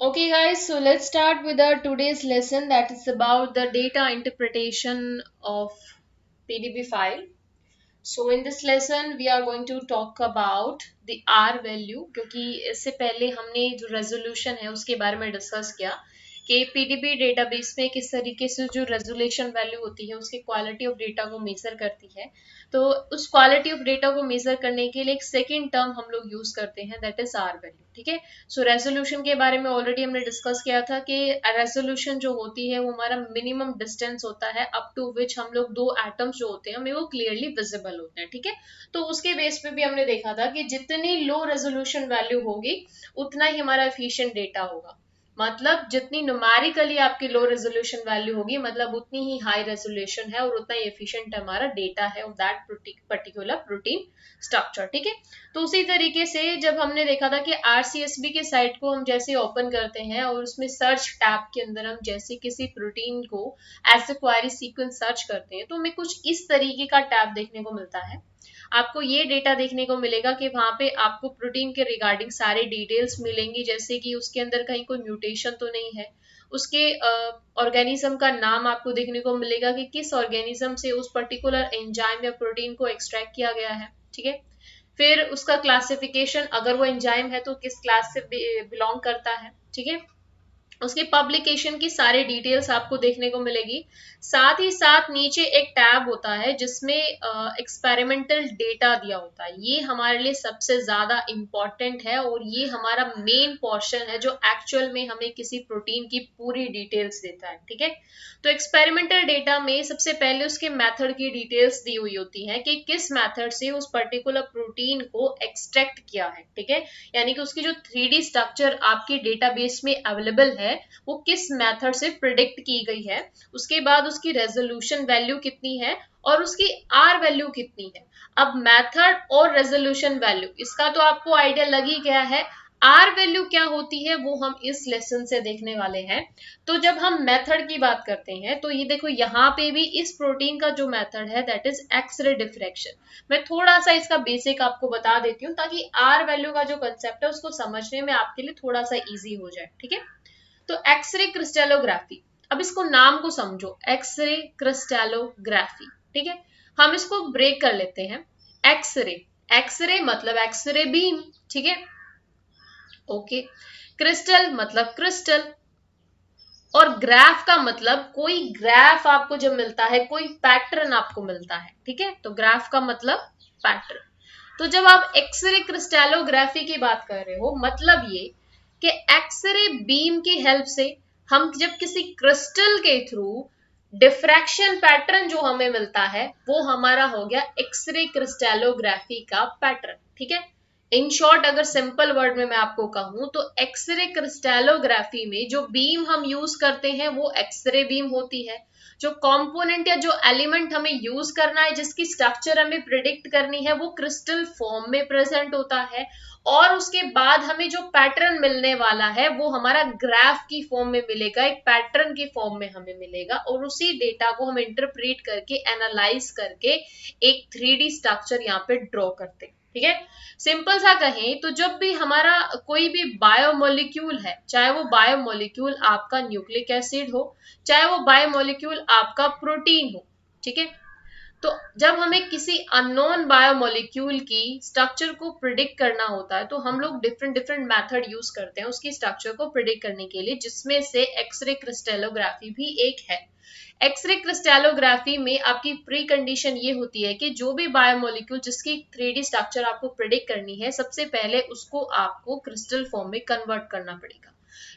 Okay, guys, so let's start with our today's lesson that is about the data interpretation of PDB file. So in this lesson we are going to talk about the R value क्योंकि इससे पहले हमने जो resolution है उसके बारे में discuss किया कि पीडीबी डेटाबेस में किस तरीके से जो रेजोल्यूशन वैल्यू होती है उसकी क्वालिटी ऑफ डेटा को मेजर करती है। तो उस क्वालिटी ऑफ डेटा को मेजर करने के लिए एक सेकेंड टर्म हम लोग यूज करते हैं दैट इज आर वैल्यू। ठीक है, सो रेजोल्यूशन के बारे में ऑलरेडी हमने डिस्कस किया था कि रेजोल्यूशन जो होती है वो हमारा मिनिमम डिस्टेंस होता है अप टू विच हम लोग दो एटम्स जो होते हैं हमें वो क्लियरली विजिबल होते हैं। ठीक है, तो उसके बेस पे भी हमने देखा था कि जितनी लो रेजोल्यूशन वैल्यू होगी उतना ही हमारा एफिशिएंट डेटा होगा। मतलब जितनी न्यूमेरिकली आपकी लो रेजोल्यूशन वैल्यू होगी मतलब उतनी ही हाई रेजोल्यूशन है और उतना ही एफिशिएंट हमारा डेटा है of that particular protein structure. ठीक है, तो उसी तरीके से जब हमने देखा था कि आरसीएसबी के साइट को हम जैसे ओपन करते हैं और उसमें सर्च टैब के अंदर हम जैसे किसी प्रोटीन को as a query sequence search करते हैं तो हमें कुछ इस तरीके का टैब देखने को मिलता है। आपको ये डेटा देखने को मिलेगा कि वहां पे आपको प्रोटीन के रिगार्डिंग सारे डिटेल्स मिलेंगी, जैसे कि उसके अंदर कहीं कोई म्यूटेशन तो नहीं है, उसके ऑर्गेनिज्म का नाम आपको देखने को मिलेगा कि किस ऑर्गेनिज्म से उस पर्टिकुलर एंजाइम या प्रोटीन को एक्सट्रैक्ट किया गया है। ठीक है, फिर उसका क्लासिफिकेशन, अगर वो एंजाइम है तो किस क्लास से बिलोंग करता है। ठीक है, उसके पब्लिकेशन की सारी डिटेल्स आपको देखने को मिलेगी। साथ ही साथ नीचे एक टैब होता है जिसमें एक्सपेरिमेंटल डेटा दिया होता है। ये हमारे लिए सबसे ज्यादा इंपॉर्टेंट है और ये हमारा मेन पोर्शन है जो एक्चुअल में हमें किसी प्रोटीन की पूरी डिटेल्स देता है। ठीक है, तो एक्सपेरिमेंटल डेटा में सबसे पहले उसके मेथड की डिटेल्स दी हुई होती है कि किस मेथड से उस पर्टिकुलर प्रोटीन को एक्सट्रैक्ट किया है। ठीक है, यानी कि उसकी जो 3D स्ट्रक्चर आपके डेटाबेस में अवेलेबल है वो किस मेथड से प्रिडिक्ट की गई है, उसके बाद उसकी रेजोल्यूशन वैल्यू कितनी है और उसकी आर वैल्यू कितनी है। अब मेथड और रेजोल्यूशन वैल्यू इसका तो आपको आइडिया लग ही गया है। आर वैल्यू क्या होती है वो हम इस लेसन से देखने वाले हैं। तो जब हम मेथड की बात करते हैं तो ये देखो यहाँ पे भी इस प्रोटीन का जो मेथड है दैट इज एक्सरे डिफ्रैक्शन। मैं थोड़ा सा इसका बेसिक आपको बता देती हूँ ताकि आर वैल्यू का जो कंसेप्ट है उसको समझने में आपके लिए थोड़ा सा इजी हो जाए। ठीक है, तो एक्सरे क्रिस्टेलोग्राफी, अब इसको नाम को समझो, एक्सरे क्रिस्टेलोग्राफी। ठीक है, हम इसको ब्रेक कर लेते हैं। एक्सरे, एक्सरे मतलब एक्सरे बीम। ठीक है, ओके, क्रिस्टल मतलब क्रिस्टल, और ग्राफ का मतलब कोई ग्राफ आपको जब मिलता है कोई पैटर्न आपको मिलता है। ठीक है, तो ग्राफ का मतलब पैटर्न। तो जब आप एक्सरे क्रिस्टेलोग्राफी की बात कर रहे हो मतलब ये कि एक्सरे बीम की हेल्प से हम जब किसी क्रिस्टल के थ्रू डिफ्रैक्शन पैटर्न जो हमें मिलता है वो हमारा हो गया एक्सरे क्रिस्टेलोग्राफी का पैटर्न। ठीक है, इन शॉर्ट अगर सिंपल वर्ड में मैं आपको कहूं तो एक्सरे क्रिस्टेलोग्राफी में जो बीम हम यूज करते हैं वो एक्सरे बीम होती है। जो कंपोनेंट या जो एलिमेंट हमें यूज करना है जिसकी स्ट्रक्चर हमें प्रिडिक्ट करनी है वो क्रिस्टल फॉर्म में प्रेजेंट होता है, और उसके बाद हमें जो पैटर्न मिलने वाला है वो हमारा ग्राफ की फॉर्म में मिलेगा, एक पैटर्न की फॉर्म में हमें मिलेगा, और उसी डेटा को हम इंटरप्रेट करके एनालाइज करके एक 3D स्ट्रक्चर यहाँ पे ड्रॉ करते हैं। ठीक है, सिंपल सा कहें तो जब भी हमारा कोई भी बायोमोलिक्यूल है, चाहे वो बायोमोलिक्यूल आपका न्यूक्लिक एसिड हो, चाहे वो बायोमोलिक्यूल आपका प्रोटीन हो। ठीक है, तो जब हमें किसी अननोन बायोमोलिक्यूल की स्ट्रक्चर को प्रिडिक्ट करना होता है तो हम लोग डिफरेंट डिफरेंट मेथड यूज करते हैं उसकी स्ट्रक्चर को प्रिडिक्ट करने के लिए, जिसमें से एक्सरे क्रिस्टेलोग्राफी भी एक है। एक्सरे क्रिस्टेलोग्राफी में आपकी प्री कंडीशन ये होती है कि जो भी बायोमोलिक्यूल जिसकी 3D स्ट्रक्चर आपको प्रिडिक्ट करनी है सबसे पहले उसको आपको क्रिस्टल फॉर्म में कन्वर्ट करना पड़ेगा।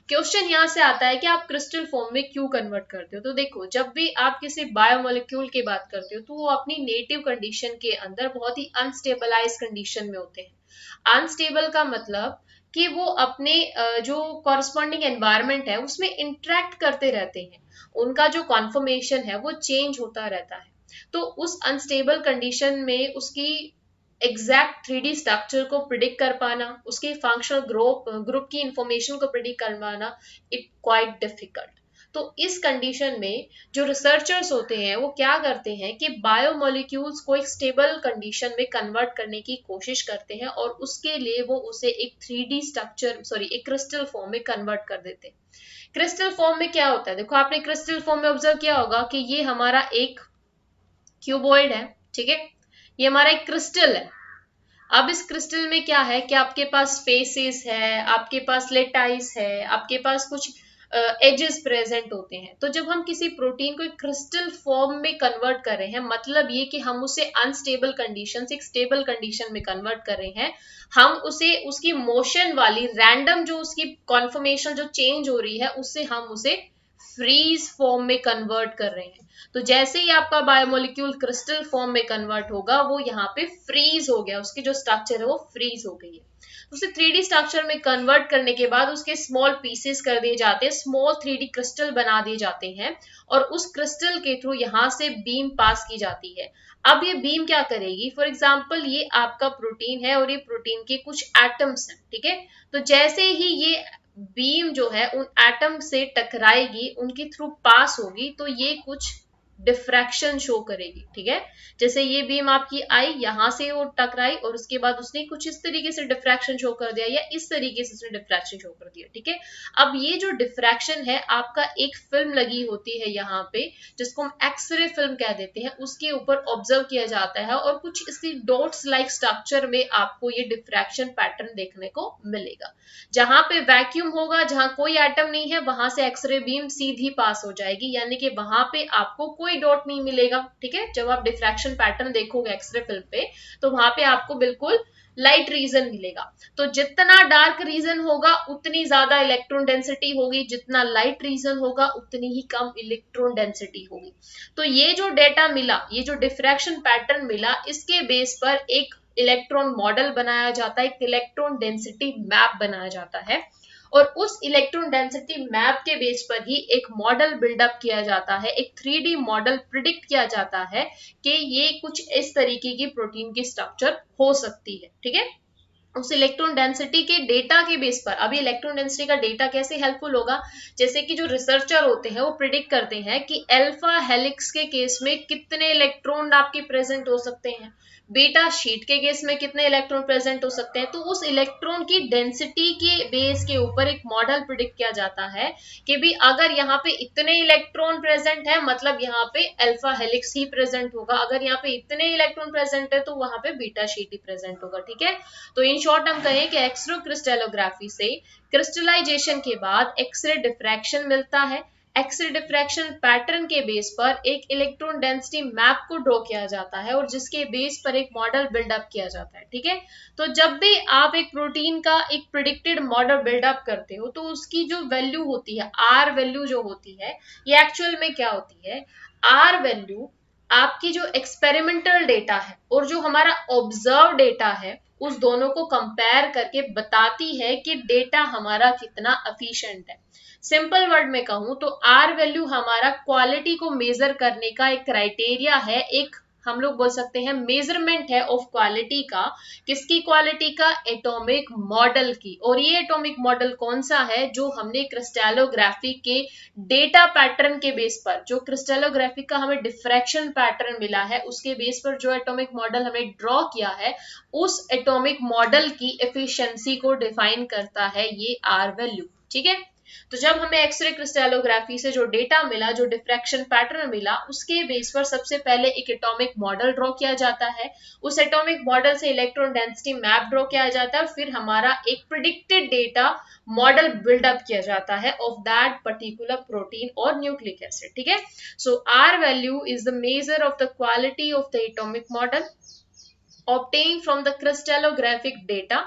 क्वेश्चन यहाँ से आता है कि आप क्रिस्टल फॉर्म में क्यों कन्वर्ट करते हो। तो देखो, जब भी आप किसी बायोमोलिक्यूल की बात करते हो तो वो अपनी नेटिव कंडीशन के अंदर बहुत ही अनस्टेबलाइज कंडीशन में होते हैं। अनस्टेबल का मतलब कि वो अपने जो कॉरस्पॉन्डिंग एनवायरमेंट है उसमें इंटरेक्ट करते रहते हैं, उनका जो कॉन्फर्मेशन है वो चेंज होता रहता है। तो उस अनस्टेबल कंडीशन में उसकी एग्जैक्ट 3D स्ट्रक्चर को प्रिडिक्ट कर पाना, उसके फंक्शनल ग्रुप की इंफॉर्मेशन को प्रिडिक्ट कर पाना, इट क्वाइट डिफिकल्ट। तो इस कंडीशन में जो रिसर्चर्स होते हैं वो क्या करते हैं कि बायोमोलिक्यूल्स को एक स्टेबल कंडीशन में कन्वर्ट करने की कोशिश करते हैं और उसके लिए वो उसे एक 3D स्ट्रक्चर एक क्रिस्टल फॉर्म में कन्वर्ट कर देते हैं। क्रिस्टल फॉर्म में क्या होता है, देखो आपने क्रिस्टल फॉर्म में ऑब्जर्व किया होगा कि ये हमारा एक क्यूबॉइड है, ठीक है, ये हमारा एक क्रिस्टल है। अब इस क्रिस्टल में क्या है कि आपके पास फेसेस है, आपके पास लेटाइस है, आपके पास कुछ एजेस प्रेजेंट होते हैं। तो जब हम किसी प्रोटीन को एक क्रिस्टल फॉर्म में कन्वर्ट कर रहे हैं, मतलब ये कि हम उसे अनस्टेबल कंडीशन से एक स्टेबल कंडीशन में कन्वर्ट कर रहे हैं। हम उसे उसकी मोशन वाली रैंडम जो उसकी कॉन्फर्मेशन जो चेंज हो रही है उससे हम उसे फ्रीज फॉर्म में कन्वर्ट कर रहे हैं। तो जैसे ही आपका बायोमोलिक्यूल क्रिस्टल फॉर्म में कन्वर्ट होगा वो यहाँ पे फ्रीज हो गया, उसकी जो स्ट्रक्चर है वो फ्रीज हो गई है। उसे 3D स्ट्रक्चर में कन्वर्ट करने के बाद उसके स्मॉल पीसेस कर दिए जाते हैं, स्मॉल 3D क्रिस्टल बना दिए जाते हैं और उस क्रिस्टल के थ्रू यहाँ से बीम पास की जाती है। अब ये बीम क्या करेगी, फॉर एग्जाम्पल ये आपका प्रोटीन है और ये प्रोटीन के कुछ एटम्स हैं, ठीक है। तो जैसे ही ये बीम जो है उन एटम से टकराएगी, उनके थ्रू पास होगी, तो ये कुछ डिफ्रैक्शन शो करेगी, ठीक है। जैसे ये बीम आपकी आई, यहां से वो टकराई और उसके बाद उसने कुछ इस तरीके से डिफ्रैक्शन शो कर दिया या इस तरीके से उसने डिफ्रैक्शन शो कर दिया, ठीक है। अब ये जो डिफ्रैक्शन है आपका एक फिल्म लगी होती है यहाँ पे, जिसको हम एक्सरे फिल्म कह देते हैं, उसके ऊपर ऑब्जर्व किया जाता है और कुछ इसी डॉट्स लाइक स्ट्रक्चर में आपको ये डिफ्रैक्शन पैटर्न देखने को मिलेगा। जहां पे वैक्यूम होगा, जहां कोई एटम नहीं है, वहां से एक्सरे बीम सीधी पास हो जाएगी, यानी कि वहां पे आपको कोई डॉट नहीं मिलेगा, ठीक है। जब आप डिफ्रैक्शन पैटर्न देखोगे एक्सरे फिल्म पे तो वहां पे आपको बिल्कुल लाइट रीजन मिलेगा। तो जितना डार्क रीजन होगा उतनी ज्यादा इलेक्ट्रॉन डेंसिटी होगी, जितना लाइट रीजन होगा उतनी ही कम इलेक्ट्रॉन डेंसिटी होगी। तो ये जो डेटा मिला, ये जो डिफ्रैक्शन पैटर्न मिला, इसके बेस पर एक इलेक्ट्रॉन मॉडल बनाया जाता है, एक इलेक्ट्रॉन डेंसिटी मैप बनाया जाता है और उस इलेक्ट्रॉन डेंसिटी मैप के बेस पर ही एक मॉडल बिल्डअप किया जाता है, एक 3D मॉडल प्रिडिक्ट किया जाता है कि ये कुछ इस तरीके की प्रोटीन की स्ट्रक्चर हो सकती है, ठीक है। उस इलेक्ट्रॉन डेंसिटी के डेटा के बेस पर, अभी इलेक्ट्रॉन डेंसिटी का डेटा कैसे हेल्पफुल होगा, जैसे कि जो रिसर्चर होते हैं वो प्रिडिक्ट करते हैं कि अल्फा हेलिक्स के केस में कितने इलेक्ट्रॉन आपके प्रेजेंट हो सकते हैं, बीटा शीट के केस में कितने इलेक्ट्रॉन प्रेजेंट हो सकते हैं। तो उस इलेक्ट्रॉन की डेंसिटी के बेस के ऊपर एक मॉडल प्रिडिक्ट किया जाता है कि भी अगर यहाँ पे इतने इलेक्ट्रॉन प्रेजेंट है मतलब यहाँ पे अल्फा हेलिक्स ही प्रेजेंट होगा, अगर यहाँ पे इतने इलेक्ट्रॉन प्रेजेंट है तो वहां पे बीटा शीट ही प्रेजेंट होगा, ठीक है। तो इन शॉर्ट हम कहें कि एक्सरे क्रिस्टलोग्राफी से क्रिस्टलाइजेशन के बाद एक्सरे डिफ्रैक्शन मिलता है। एक्सरे डिफ्रैक्शन पैटर्न के बेस पर एक इलेक्ट्रॉन डेंसिटी मैप को ड्रॉ किया जाता है और जिसके बेस पर एक मॉडल बिल्डअप किया जाता है, ठीक है। तो जब भी आप एक प्रोटीन का एक प्रिडिक्टेड मॉडल बिल्डअप करते हो तो उसकी जो वैल्यू होती है, आर वैल्यू जो होती है, ये एक्चुअल में क्या होती है, आर वैल्यू आपकी जो एक्सपेरिमेंटल डेटा है और जो हमारा ऑब्जर्व डेटा है उस दोनों को कंपेयर करके बताती है कि डेटा हमारा कितना एफिशिएंट है। सिंपल वर्ड में कहूं तो आर वैल्यू हमारा क्वालिटी को मेजर करने का एक क्राइटेरिया है, एक हम लोग बोल सकते हैं मेजरमेंट है ऑफ क्वालिटी का। किसकी क्वालिटी का, एटॉमिक मॉडल की। और ये एटॉमिक मॉडल कौन सा है, जो हमने क्रिस्टलोग्राफी के डेटा पैटर्न के बेस पर, जो क्रिस्टलोग्राफी का हमें डिफ्रैक्शन पैटर्न मिला है उसके बेस पर जो एटॉमिक मॉडल हमने ड्रॉ किया है, उस एटॉमिक मॉडल की एफिशिएंसी को डिफाइन करता है ये आर वैल्यू, ठीक है। तो जब हमें एक्सरे क्रिस्टलोग्राफी से जो डेटा मिला, जो डिफ्रैक्शन पैटर्न मिला, उसके बेस पर सबसे पहले एक एटॉमिक मॉडल ड्रॉ किया जाता है। उस एटॉमिक मॉडल से इलेक्ट्रॉन डेंसिटी मैप ड्रॉ किया जाता है, फिर हमारा एक प्रिडिक्टेड डेटा मॉडल बिल्डअप किया जाता है ऑफ दैट पर्टिकुलर प्रोटीन और न्यूक्लिक एसिड, ठीक है। So R value is the measure of the quality of the atomic model obtained from the crystallographic data,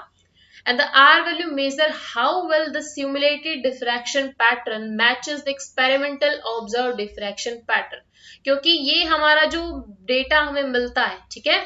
and the R value measure how well the simulated diffraction pattern matches the experimental observed diffraction pattern। क्योंकि ये हमारा जो data हमें मिलता है, ठीक है,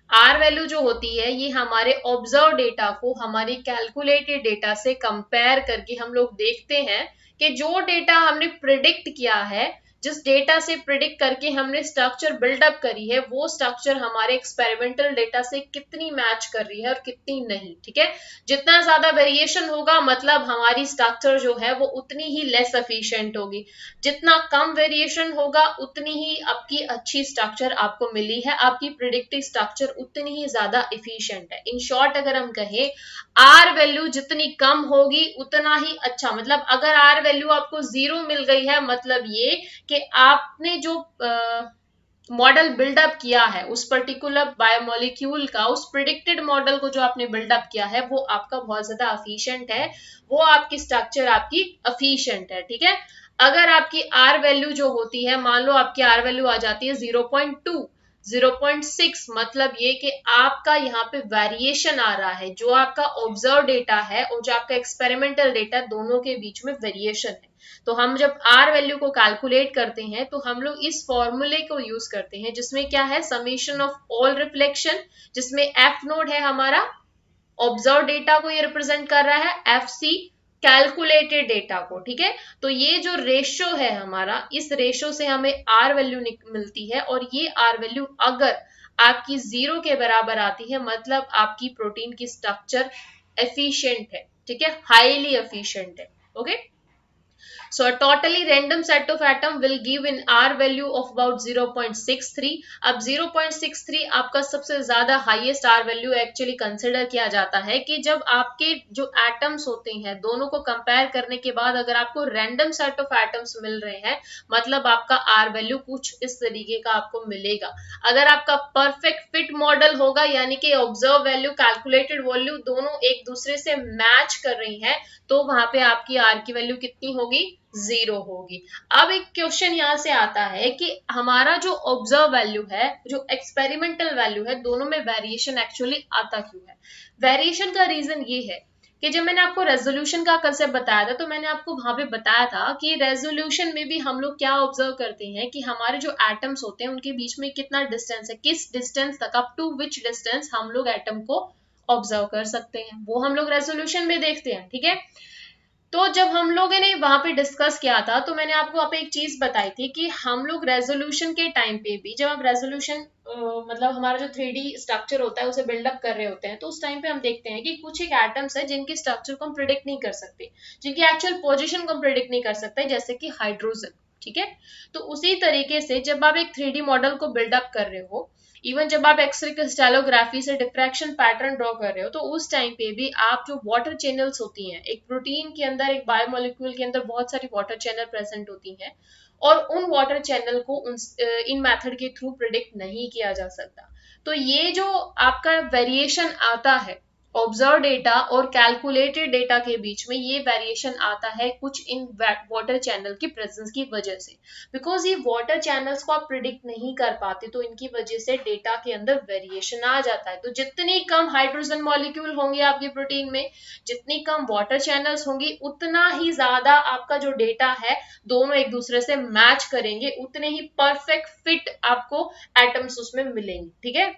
are value जो होती है ये हमारे ऑब्जर्व डेटा को हमारी कैलकुलेटेड डेटा से कंपेयर करके हम लोग देखते हैं कि जो डेटा हमने प्रिडिक्ट किया है, जिस डेटा से प्रिडिक्ट करके हमने स्ट्रक्चर बिल्डअप करी है वो स्ट्रक्चर हमारे एक्सपेरिमेंटल डेटा से कितनी मैच कर रही है और कितनी नहीं, ठीक है। जितना ज्यादा वेरिएशन होगा मतलब हमारी स्ट्रक्चर जो है वो उतनी ही लेस एफिशिएंट होगी, जितना कम वेरिएशन होगा उतनी ही आपकी अच्छी स्ट्रक्चर आपको मिली है, आपकी प्रिडिक्टिव स्ट्रक्चर उतनी ही ज्यादा एफिशिएंट है। इन शॉर्ट अगर हम कहें आर वैल्यू जितनी कम होगी उतना ही अच्छा, मतलब अगर आर वैल्यू आपको 0 मिल गई है मतलब ये कि आपने जो मॉडल बिल्डअप किया है उस पर्टिकुलर बायोमोलिक्यूल का, उस प्रिडिक्टेड मॉडल को जो आपने बिल्डअप किया है वो आपका बहुत ज्यादा एफिशिएंट है, वो आपकी स्ट्रक्चर आपकी एफिशिएंट है, ठीक है। अगर आपकी आर वैल्यू जो होती है, मान लो आपकी आर वैल्यू आ जाती है 0.2 0.6, मतलब ये कि आपका यहाँ पे वेरिएशन आ रहा है, जो आपका ऑब्जर्व डेटा है और जो आपका एक्सपेरिमेंटल डेटा दोनों के बीच में वेरिएशन है। तो हम जब आर वैल्यू को कैलकुलेट करते हैं तो हम लोग इस फॉर्मूले को यूज करते हैं जिसमें क्या है, समीशन ऑफ ऑल रिफ्लेक्शन, जिसमें एफ नोड है हमारा ऑब्जर्व डेटा को ये रिप्रेजेंट कर रहा है, एफ सी कैलकुलेटेड डेटा को, ठीक है। तो ये जो रेशो है हमारा, इस रेशो से हमें आर वैल्यू मिलती है और ये आर वैल्यू अगर आपकी 0 के बराबर आती है मतलब आपकी प्रोटीन की स्ट्रक्चर एफिशिएंट है, ठीक है, हाईली एफिशिएंट है, okay. So a totally random set of atom will give an R value of about 0.63. अब 0.63 आपका सबसे ज्यादा highest R value actually consider किया जाता है कि जब आपके जो एटम्स होते हैं दोनों को कंपेयर करने के बाद अगर आपको रैंडम सेट ऑफ एटम्स मिल रहे हैं मतलब आपका R वैल्यू कुछ इस तरीके का आपको मिलेगा। अगर आपका परफेक्ट फिट मॉडल होगा यानी कि ऑब्जर्व वैल्यू कैलकुलेटेड वैल्यू दोनों एक दूसरे से मैच कर रही है तो वहां पे आपकी आर की वैल्यू कितनी होगी, 0 होगी। अब एक क्वेश्चन यहां से आता है कि हमारा जो ऑब्जर्व वैल्यू है, जो एक्सपेरिमेंटल वैल्यू है, दोनों में वेरिएशन एक्चुअली आता क्यों है? वेरिएशन का रीजन ये है कि जब मैंने आपको रेजोल्यूशन का कंसेप्ट बताया था तो मैंने आपको वहां पे बताया था कि रेजोल्यूशन में भी हम लोग क्या ऑब्जर्व करते हैं कि हमारे जो एटम्स होते हैं उनके बीच में कितना डिस्टेंस है, किस डिस्टेंस तक, अप टू विच डिस्टेंस हम लोग एटम को ऑब्जर्व कर सकते हैं, वो हम लोग रेजोल्यूशन में देखते हैं, ठीक है। तो जब हम लोगों ने वहां पे डिस्कस किया था तो मैंने आपको वहां पे एक चीज बताई थी कि हम लोग रेजोल्यूशन के टाइम पे भी जब हम रेजोल्यूशन मतलब हमारा जो 3D स्ट्रक्चर होता है उसे बिल्डअप कर रहे होते हैं तो उस टाइम पे हम देखते हैं कि कुछ एक एटम्स है जिनकी स्ट्रक्चर को हम प्रिडिक्ट नहीं कर सकते, जिनकी एक्चुअल पोजिशन को हम प्रिडिक्ट नहीं कर सकते, जैसे कि हाइड्रोजन, ठीक है। तो उसी तरीके से जब आप एक 3D मॉडल को बिल्डअप कर रहे हो, इवन जब आप एक्सरे क्रिस्टलोग्राफी से डिफ्रैक्शन पैटर्न ड्रॉ कर रहे हो तो उस टाइम पे भी आप जो वाटर चैनल्स होती हैं, एक प्रोटीन के अंदर, एक बायोमोलिक्यूल के अंदर बहुत सारी वाटर चैनल प्रेजेंट होती हैं और उन वाटर चैनल को इन मेथड के थ्रू प्रिडिक्ट नहीं किया जा सकता। तो ये जो आपका वेरिएशन आता है ऑब्जर्व डेटा और कैलकुलेटेड डेटा के बीच में, ये वेरिएशन आता है कुछ इन वाटर चैनल की प्रेजेंस की वजह से, बिकॉज ये वाटर चैनल्स को आप प्रिडिक्ट नहीं कर पाते तो इनकी वजह से डेटा के अंदर वेरिएशन आ जाता है। तो जितनी कम हाइड्रोजन मॉलिक्यूल होंगे आपके प्रोटीन में, जितनी कम वाटर चैनल्स होंगी, उतना ही ज्यादा आपका जो डेटा है दोनों एक दूसरे से मैच करेंगे, उतने ही परफेक्ट फिट आपको एटम्स उसमें मिलेंगे, ठीक है।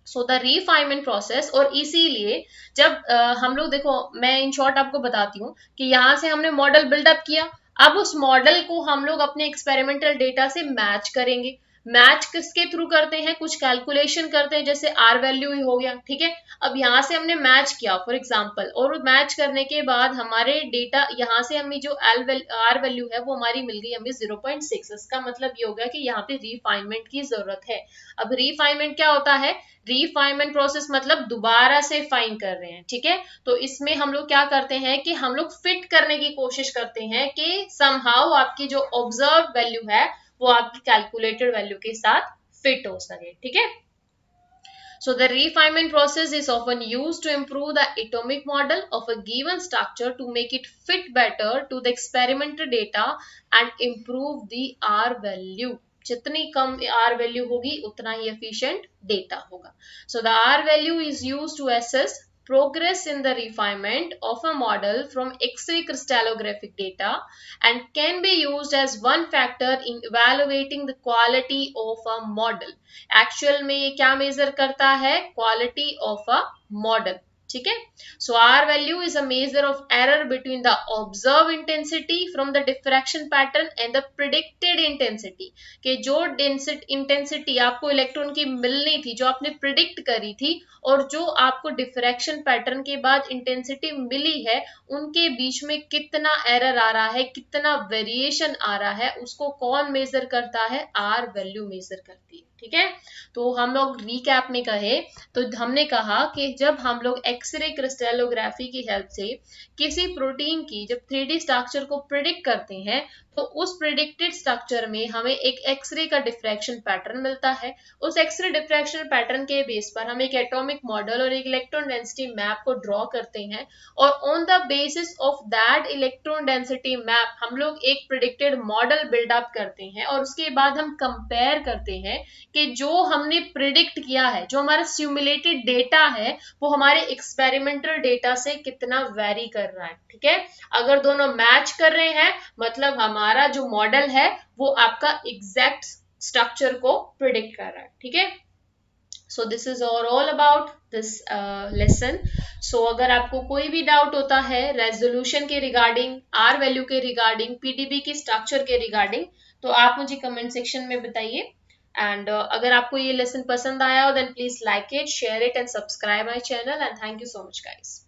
सो द रिफाइनमेंट प्रोसेस, और इसीलिए जब हम लोग देखो, मैं इन शॉर्ट आपको बताती हूँ कि यहाँ से हमने मॉडल बिल्डअप किया, अब उस मॉडल को हम लोग अपने एक्सपेरिमेंटल डेटा से मैच करेंगे। मैच किसके थ्रू करते हैं, कुछ कैलकुलेशन करते हैं, जैसे आर वैल्यू ही हो गया, ठीक है। अब यहाँ से हमने मैच किया फॉर एग्जांपल, और मैच करने के बाद हमारे डेटा, यहाँ से हमें जो आर वैल्यू है वो हमारी मिल गई हमें 0.6, इसका मतलब ये हो गया कि यहाँ पे रिफाइनमेंट की जरूरत है। अब रिफाइनमेंट क्या होता है, रिफाइनमेंट प्रोसेस मतलब दोबारा से फाइन कर रहे हैं, ठीक है। तो इसमें हम लोग क्या करते हैं कि हम लोग फिट करने की कोशिश करते हैं कि समहाउ आपकी जो ऑब्जर्व वैल्यू है वो आपकी कैलकुलेटेड वैल्यू के साथ फिट हो सके, ठीक है। So the refinement process is often used to improve the atomic model of a given structure to make it fit better to the experimental data and improve the R value. जितनी कम R value होगी उतना ही efficient data होगा. So the R value is used to assess progress in the refinement of a model from X-ray crystallographic data and can be used as one factor in evaluating the quality of a model. Actual में ये क्या major करता है, quality of a model, ठीक है। So R value is a measure of error between the observe intensity from the diffraction pattern and the predicted intensity, कि जो intensity आपको इलेक्ट्रॉन की मिलनी थी, जो आपने प्रिडिक्ट करी थी, और जो आपको डिफ्रैक्शन पैटर्न के बाद इंटेंसिटी मिली है, उनके बीच में कितना एरर आ रहा है, कितना वेरिएशन आ रहा है, उसको कौन मेजर करता है? आर वैल्यू मेजर करती है। ठीक है। तो हम लोग रिकैप में कहे तो हमने कहा कि जब हम लोग एक्सरे क्रिस्टलोग्राफी की हेल्प से किसी प्रोटीन की जब 3D स्ट्रक्चर को प्रिडिक्ट करते हैं, तो उस प्रिडिक्टेड स्ट्रक्चर में हमें एक एक्सरे का डिफ्रैक्शन पैटर्न मिलता है। उस एक्सरे डिफ्रैक्शन पैटर्न के बेस पर हम एक एटॉमिक मॉडल और एक इलेक्ट्रॉन डेंसिटी मैप को ड्रॉ करते हैं, और on the basis of that electron density map हम लोग एक प्रिडिक्टेड मॉडल बिल्डअप करते हैं, और उसके बाद हम कंपेयर करते हैं कि जो हमने प्रिडिक्ट किया है, जो हमारा सिमुलेटेड डेटा है, वो हमारे एक्सपेरिमेंटल डेटा से कितना वेरी कर रहा है। ठीक है। अगर दोनों मैच कर रहे हैं, मतलब हमारा जो मॉडल है वो आपका एग्जैक्ट स्ट्रक्चर को प्रिडिक्ट कर रहा है। ठीक है। So this is all about this lesson. So अगर आपको कोई भी डाउट होता है रेजोल्यूशन के रिगार्डिंग, आर वैल्यू के रिगार्डिंग, पीडीबी की स्ट्रक्चर के रिगार्डिंग, तो आप मुझे कमेंट सेक्शन में बताइए। एंड अगर आपको ये लेसन पसंद आया हो, then please like it, share it and subscribe my channel, and thank you so much guys.